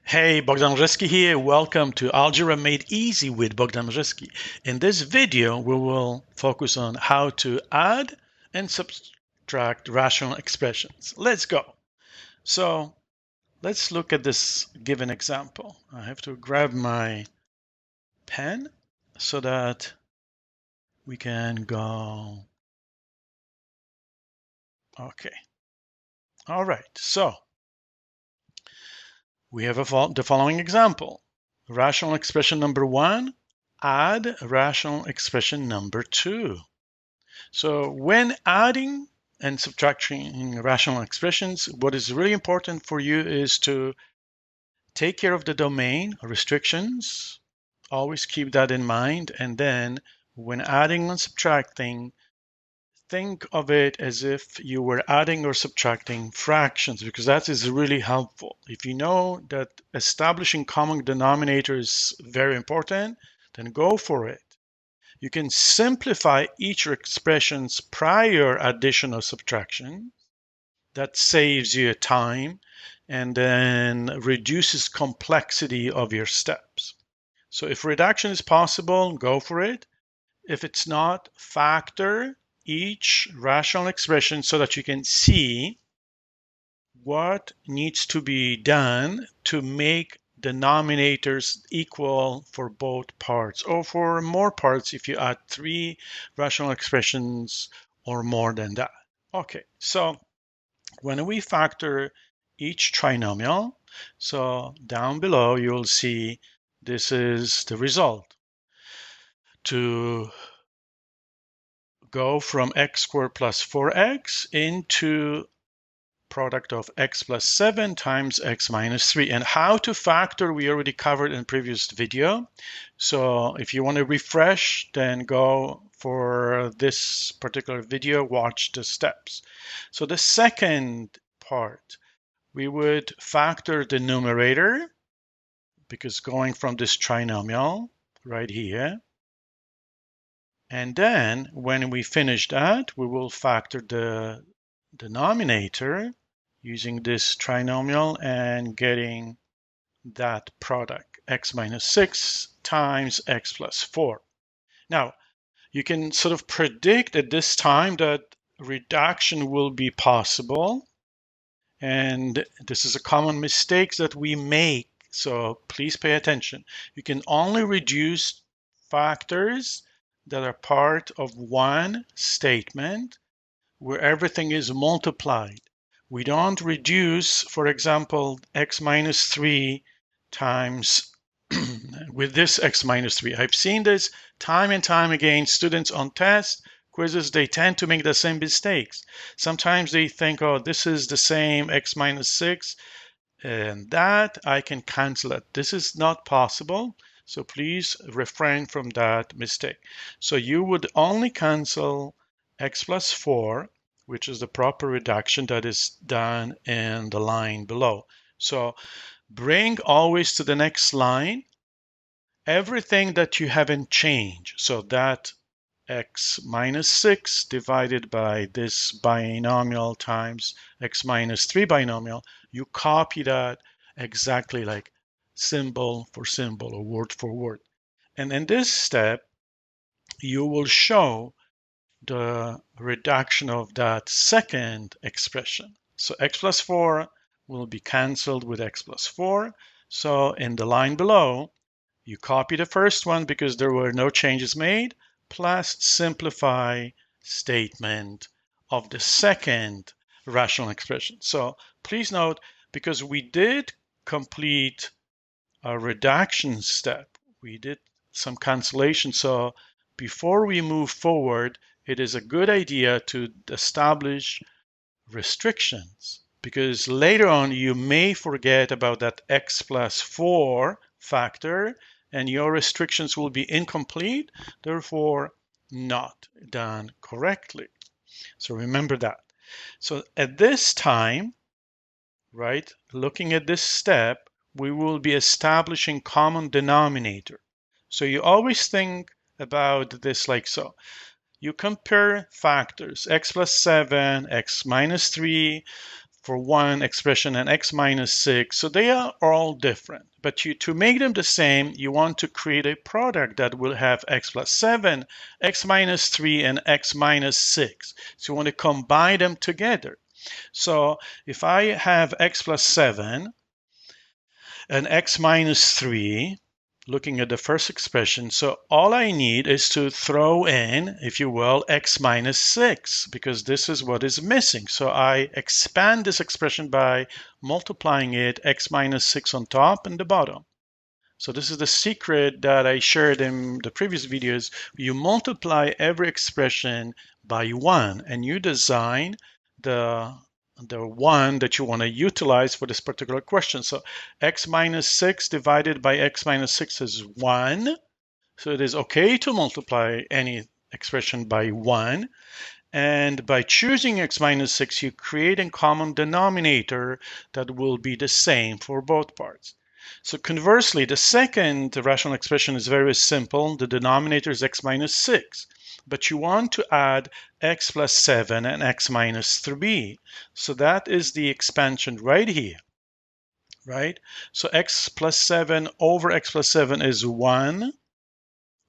Hey, Bogdan Rzeski here. Welcome to Algebra Made Easy with Bogdan Rzeski. In this video, we will focus on how to add and subtract rational expressions. Let's go. So let's look at this given example. I have to grab my pen so that we can go. Okay. All right. So we have the following example. Rational expression number 1, add rational expression number 2. So when adding and subtracting rational expressions, what is really important for you is to take care of the domain restrictions. Always keep that in mind. And then when adding and subtracting, think of it as if you were adding or subtracting fractions, because that is really helpful. If you know that establishing common denominator is very important, then go for it. You can simplify each expression's prior addition or subtraction. That saves you time and then reduces complexity of your steps. So if reduction is possible, go for it. If it's not, factor each rational expression so that you can see what needs to be done to make denominators equal for both parts, or for more parts if you add 3 rational expressions or more than that. Okay, so when we factor each trinomial, so down below you'll see this is the result. To go from x squared plus 4x into product of x plus 7 times x minus 3. And how to factor we already covered in previous video. So if you want to refresh, then go for this particular video, watch the steps. So the second part, we would factor the numerator, because going from this trinomial right here. And then when we finish that, we will factor the denominator using this trinomial and getting that product, x minus 6 times x plus 4. Now, you can sort of predict at this time that reduction will be possible. And this is a common mistake that we make, so please pay attention. You can only reduce factors that are part of one statement where everything is multiplied. We don't reduce, for example, x minus 3 times with this x minus 3. I've seen this time and time again. Students on tests, quizzes, they tend to make the same mistakes. Sometimes they think, oh, this is the same x minus 6, and that I can cancel it. This is not possible. So please refrain from that mistake. So you would only cancel x plus 4, which is the proper reduction that is done in the line below. So bring always to the next line everything that you haven't changed. So that x minus 6 divided by this binomial times x minus 3 binomial, you copy that exactly like symbol for symbol or word for word. And in this step, you will show the reduction of that second expression. So x plus 4 will be canceled with x plus 4. So in the line below, you copy the first one because there were no changes made, plus simplify statement of the second rational expression. So please note, because we did complete a reduction step, we did some cancellation. So before we move forward, it is a good idea to establish restrictions, because later on you may forget about that x plus 4 factor and your restrictions will be incomplete, therefore not done correctly. So remember that. So at this time, right, looking at this step, we will be establishing common denominator. So you always think about this like so. You compare factors, x plus 7, x minus 3, for one expression and x minus 6. So they are all different. But to make them the same, you want to create a product that will have x plus 7, x minus 3, and x minus 6. So you want to combine them together. So if I have x plus 7 and x minus 3, looking at the first expression, so all I need is to throw in, if you will, x minus 6, because this is what is missing. So I expand this expression by multiplying it, x minus 6 on top and the bottom. So this is the secret that I shared in the previous videos. You multiply every expression by 1, and you design the one that you want to utilize for this particular question. So x minus 6 divided by x minus 6 is 1. So it is okay to multiply any expression by 1. And by choosing x minus 6, you create a common denominator that will be the same for both parts. So conversely, the second rational expression is very simple. The denominator is x minus 6. But you want to add x plus 7 and x minus 3. So that is the expansion right here, right? So x plus 7 over x plus 7 is 1,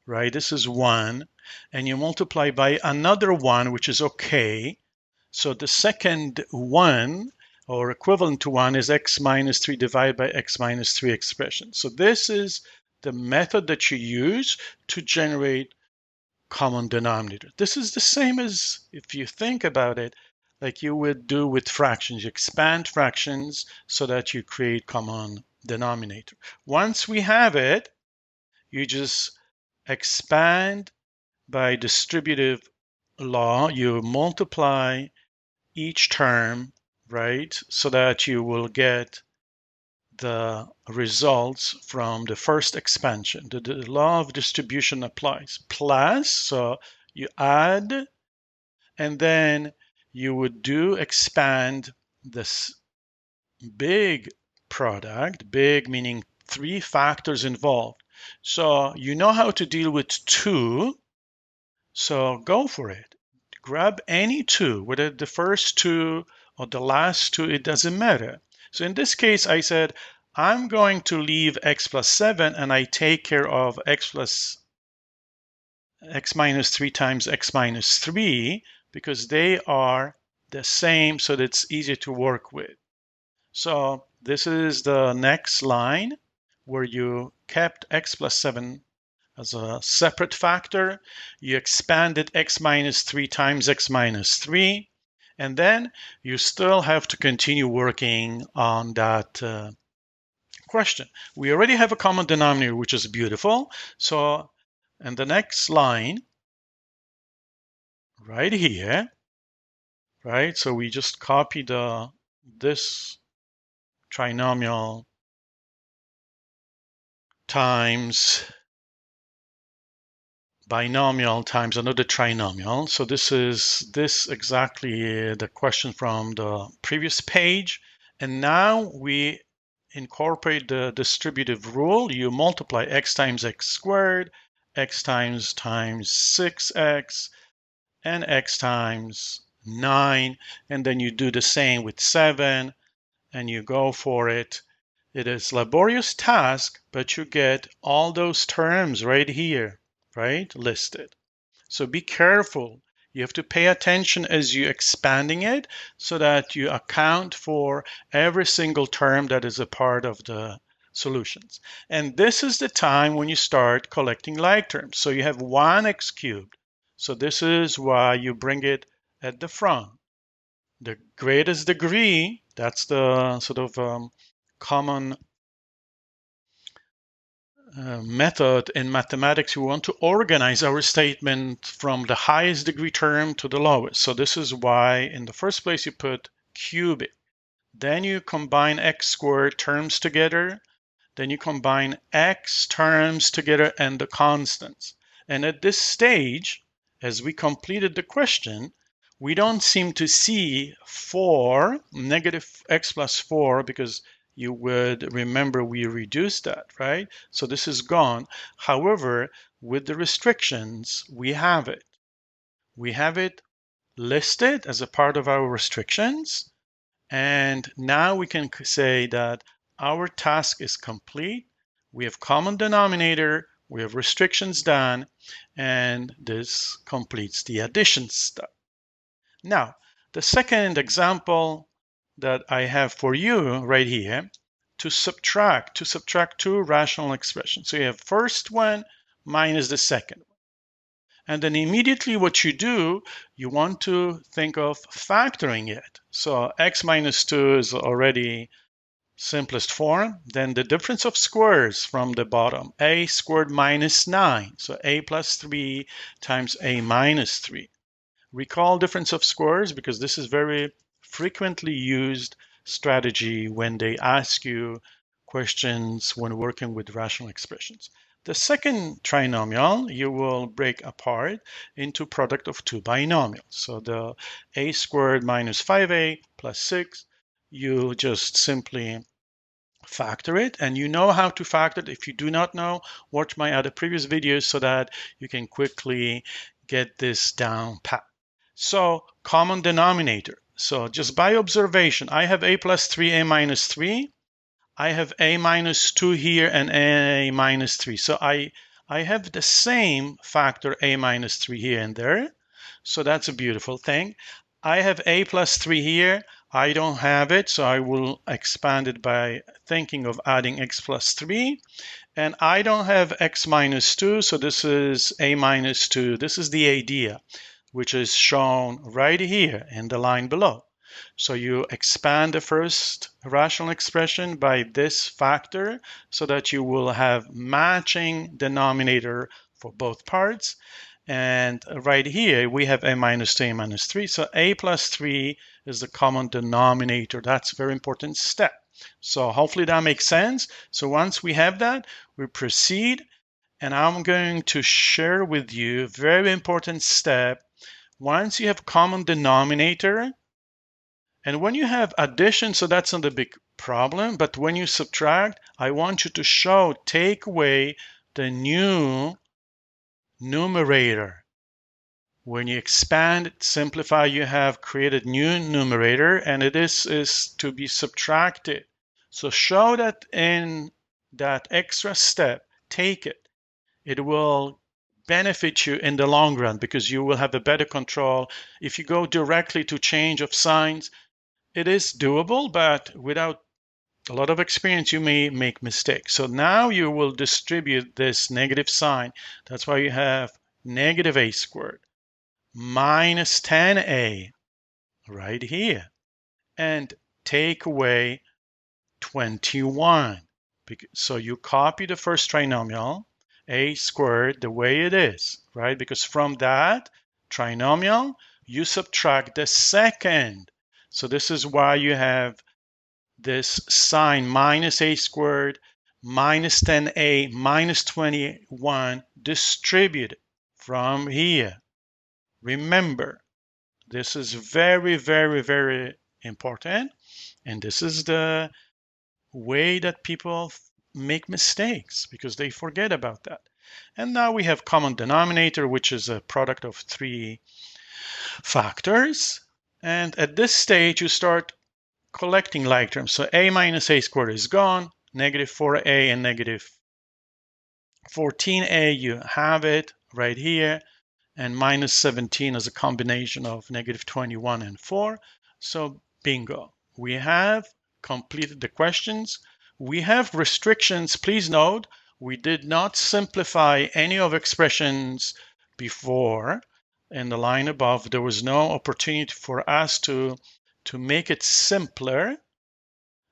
right? This is 1. And you multiply by another 1, which is okay. So the second 1, or equivalent to 1, is x minus 3 divided by x minus 3 expression. So this is the method that you use to generate common denominator. This is the same as, if you think about it, like you would do with fractions. You expand fractions so that you create common denominator. Once we have it, you just expand by distributive law. You multiply each term, right, so that you will get the results from the first expansion. The law of distribution applies. Plus, so you add, and then you would expand this big product, big meaning 3 factors involved. So you know how to deal with 2, so go for it. Grab any 2, whether the first 2 or the last 2, it doesn't matter. So in this case, I said, I'm going to leave x plus 7, and I take care of x minus 3 times x minus 3, because they are the same, so that's easy to work with. So this is the next line where you kept x plus 7 as a separate factor. You expanded x minus 3 times x minus 3. And then you still have to continue working on that question. We already have a common denominator, which is beautiful. So in the next line, right here, right? So we just copy this trinomial times binomial times another trinomial. So this is exactly the question from the previous page. And now we incorporate the distributive rule. You multiply x times x squared, x times 6x, and x times 9. And then you do the same with 7, and you go for it. It is a laborious task, but you get all those terms right here, right, listed. So be careful. You have to pay attention as you're expanding it so that you account for every single term that is a part of the solutions. And this is the time when you start collecting like terms. So you have 1x cubed. So this is why you bring it at the front. The greatest degree, that's the sort of common method in mathematics. We want to organize our statement from the highest degree term to the lowest. So this is why in the first place you put cubic. Then you combine x squared terms together. Then you combine x terms together and the constants. And at this stage, as we completed the question, we don't seem to see 4, negative x plus 4, because you would remember we reduced that, right? So this is gone. However, with the restrictions, we have it. We have it listed as a part of our restrictions. And now we can say that our task is complete. We have common denominator, we have restrictions done, and this completes the addition step. Now, the second example that I have for you right here, to subtract two rational expressions. So you have first one minus the second. And then immediately what you do, you want to think of factoring it. So x minus 2 is already simplest form. Then the difference of squares from the bottom, a squared minus 9. So a plus 3 times a minus 3. Recall difference of squares because this is very frequently used strategy when they ask you questions when working with rational expressions. The second trinomial you will break apart into product of two binomials. So the a squared minus 5a plus 6, you just simply factor it, and you know how to factor it. If you do not know, watch my other previous videos so that you can quickly get this down pat. So common denominator. So just by observation, I have a plus 3, a minus 3. I have a minus 2 here and a minus 3. So I have the same factor a minus 3 here and there. So that's a beautiful thing. I have a plus 3 here. I don't have it, so I will expand it by thinking of adding x plus 3. And I don't have x minus 2, so this is a minus 2. This is the idea, which is shown right here in the line below. So you expand the first rational expression by this factor so that you will have matching denominator for both parts. And right here, we have a minus 2, a minus 3. So a plus 3 is the common denominator. That's a very important step. So hopefully that makes sense. So once we have that, we proceed. And I'm going to share with you a very important step. Once you have common denominator, and when you have addition, so that's not a big problem. But when you subtract, I want you to show, take away the new numerator. When you expand, simplify, you have created new numerator, and it is to be subtracted. So show that in that extra step, take it. It will benefit you in the long run because you will have a better control. If you go directly to change of signs, it is doable, but without a lot of experience, you may make mistakes. So now you will distribute this negative sign. That's why you have negative a squared minus 10a right here. And take away 21. So you copy the first trinomial, a squared, the way it is, right? Because from that trinomial, you subtract the second. So this is why you have this sign minus a squared minus 10a minus 21 distributed from here. Remember, this is very, very, very important. And this is the way that people make mistakes because they forget about that. And now we have common denominator, which is a product of three factors. And at this stage, you start collecting like terms. So a minus a squared is gone, negative 4a and negative 14a, you have it right here, and minus 17 is a combination of negative 21 and 4. So bingo, we have completed the questions. We have restrictions. Please note, we did not simplify any of expressions before. In the line above, there was no opportunity for us to make it simpler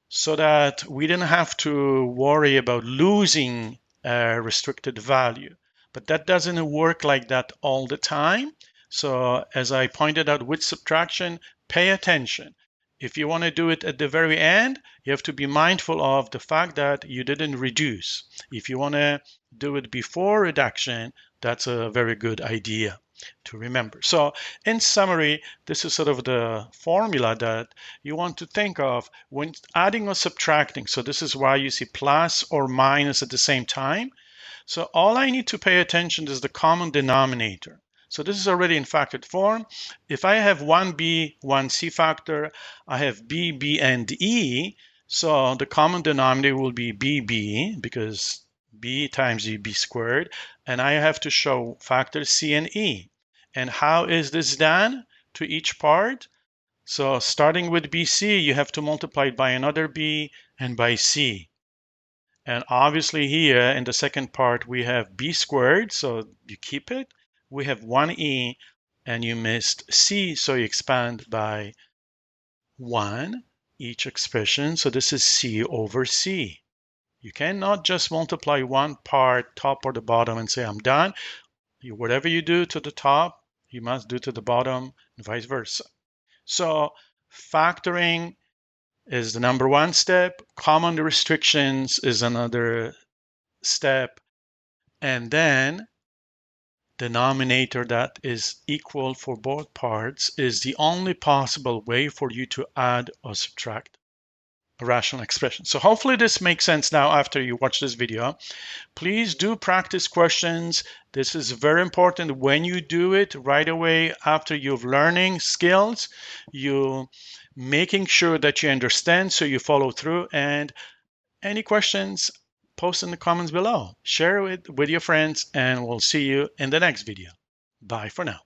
so that we didn't have to worry about losing a restricted value. But that doesn't work like that all the time. So as I pointed out with subtraction, pay attention. If you want to do it at the very end, you have to be mindful of the fact that you didn't reduce. If you want to do it before reduction, that's a very good idea to remember. So in summary, this is sort of the formula that you want to think of when adding or subtracting. So this is why you see plus or minus at the same time. So all I need to pay attention is the common denominator. So this is already in factored form. If I have 1b, 1c factor, I have b, b, and e. So the common denominator will be bb, because b times b squared. And I have to show factors c and e. And how is this done to each part? So starting with bc, you have to multiply it by another b and by c. And obviously here in the second part, we have b squared, so you keep it. We have 1e, and you missed c, so you expand by 1 each expression. So this is c over c. You cannot just multiply one part, top or the bottom, and say, I'm done. Whatever you do to the top, you must do to the bottom, and vice versa. So factoring is the number one step. Common restrictions is another step. And then denominator that is equal for both parts is the only possible way for you to add or subtract a rational expression. So hopefully this makes sense now after you watch this video. Please do practice questions. This is very important. When you do it right away after you've learning skills, you making sure that you understand so you follow through. And any questions, post in the comments below. Share it with your friends, and we'll see you in the next video. Bye for now.